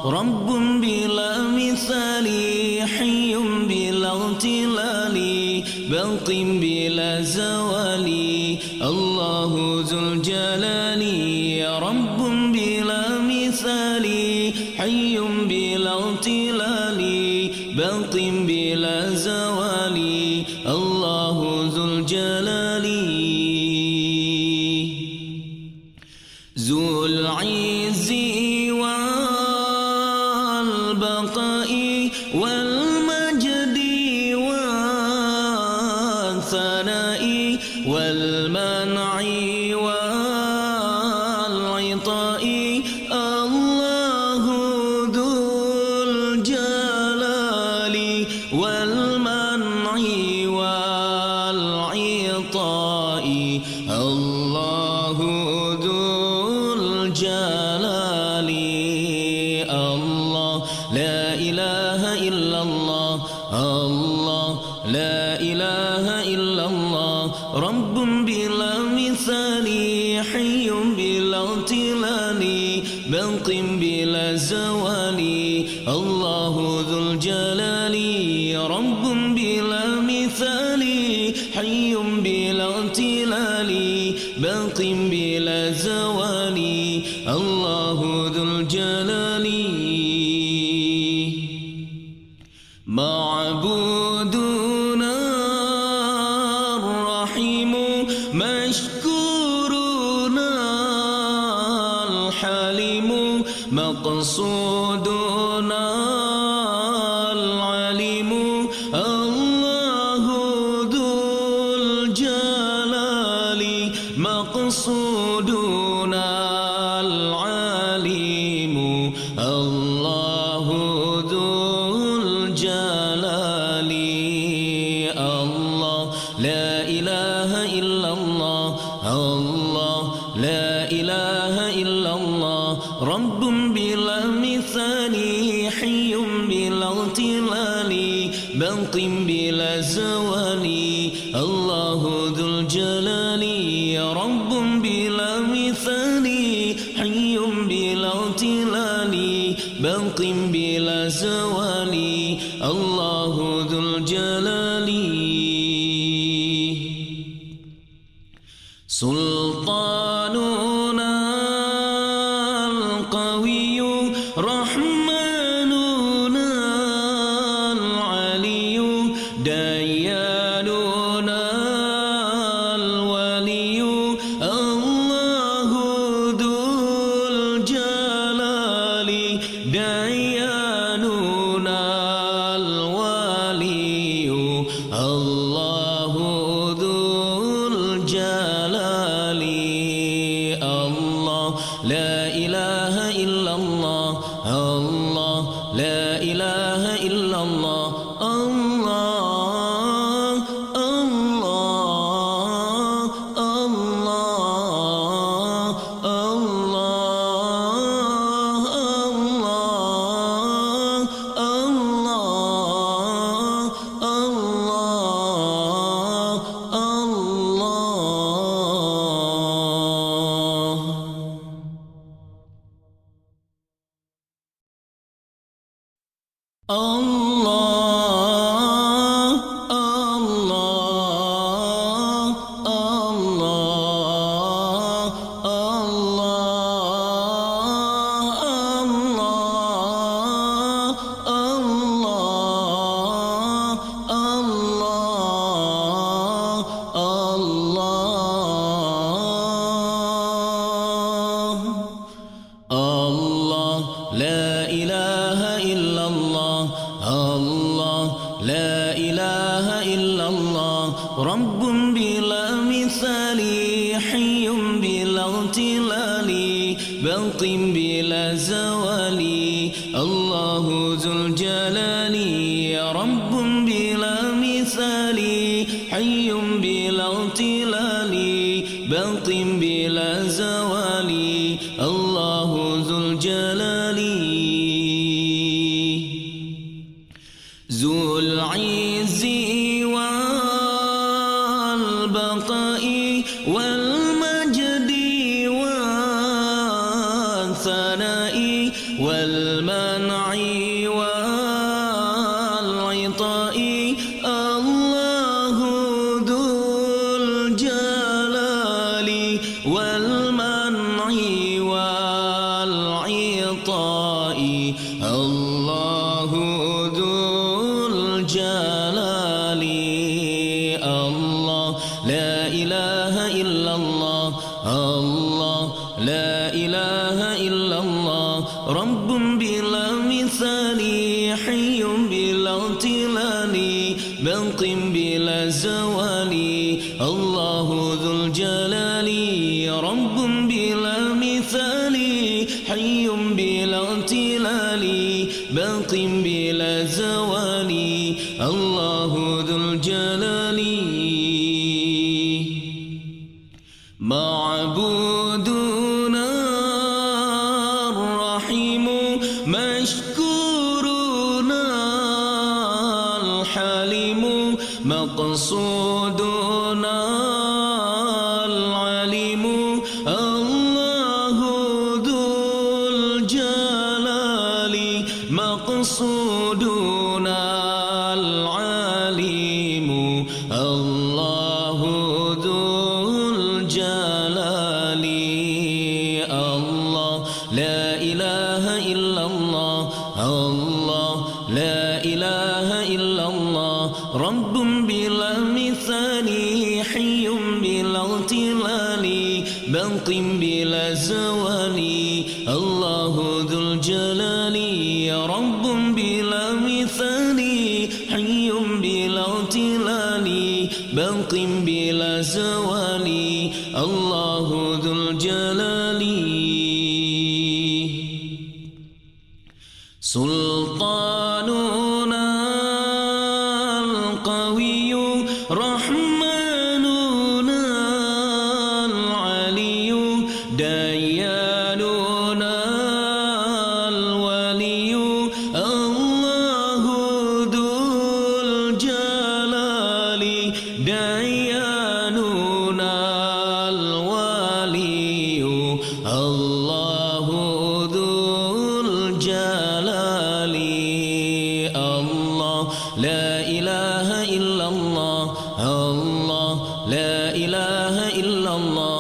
رب بلا مثال حي بلا امتلال باق بلا زوال الله ذو الجلال يا رب بلا مثال حي بلا امتلال باق بلا زوال الله ذو الجلال ذو العز والبقاء والمجد والثناء والمنع والعطاء الله ذو الجلال والمنع والعطاء الله ذو الجلال الله لا إله إلا الله الله لا إله إلا الله رب بلا مثال حي بلا امتلال باق بلا زوال الله ذو الجلال رب بلا مثال حي بلا امتلال باق بلا زوال الله ذو الجلال معبودنا الرحيم مشكورنا الحليم مقصودنا العليم الله ذو الجلال مقصودنا العليم الله ذو الجلال الله لا إله إلا الله الله لا إله إلا الله رب بلا مثال حي بلا امتلال باق بلا زوال الله ذو الجلال رب بلا مثال حي بلا امتلال باق بلا زوال الله ذو الجلال سلطاننا القوي رحمننا العلي دياننا الولي الله ذو الجلال دياننا الولي الله ذو الجلال الله لا إله إلا الله الله لا إله إلا الله الله الله الله الله رب بلا مثال حي بلا اغتلال باق بلا زوال الله ذو الجلال رب بلا مثال حي بلا اغتلال باق بلا زوال الله ذو الجلال ذو العز والبقاء والمجد والثناء والمنع والعطاء الله ذو الجلال والمنع والعطاء الله ذو الجلال الله لا إله إلا الله الله لا إله إلا الله رب بلا مثال حي بلا اغتلال باق بلا زوال الله ذو الجلال رب بلا مثال حي بلا اغتلال باق بلا زوال الله ذو الجلال معبودنا الرحيم مشكورنا الحليم مقصودنا العليم الله ذو الجلال مقصودنا العليم الله ذو الجلال الله لا إله إلا الله الله لا إله إلا الله رب بلا مثال حي بلا اغتلال باق بلا زوال الله ذو الجلال رب بلا مثال حي بلا اغتلال باق بلا زوال الله ذو الجلال سلطاننا القوي رحمننا العلي دياننا الولي الله ذو الجلال دياننا الولي الله ذو الجلال الله لا إله إلا الله الله لا إله إلا الله